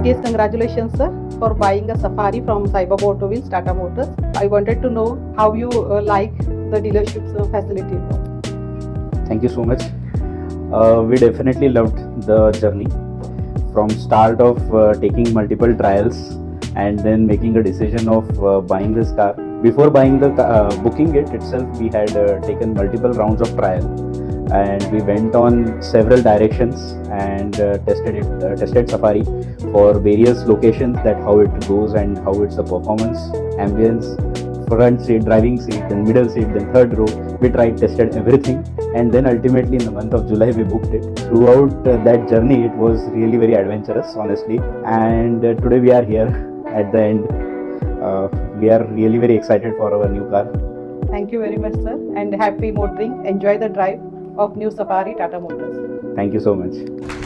Heartiest congratulations, sir, for buying a Safari from Cyber Auto Wheels, Tata Motors. I wanted to know how you like the dealership's facility. Thank you so much. We definitely loved the journey from start of taking multiple trials and then making a decision of buying this car. Before buying the booking it itself, we had taken multiple rounds of trial, and we went on several directions and tested Safari for various locations, that how it goes and how it's a performance, ambience, front seat, driving seat, then middle seat, then third row. We tested everything, and then ultimately in the month of July we booked it. Throughout that journey, it was really very adventurous, honestly, and today we are here at the end. We are really very excited for our new car. Thank you very much, sir, and happy motoring. Enjoy the drive of new Safari Tata Motors. Thank you so much.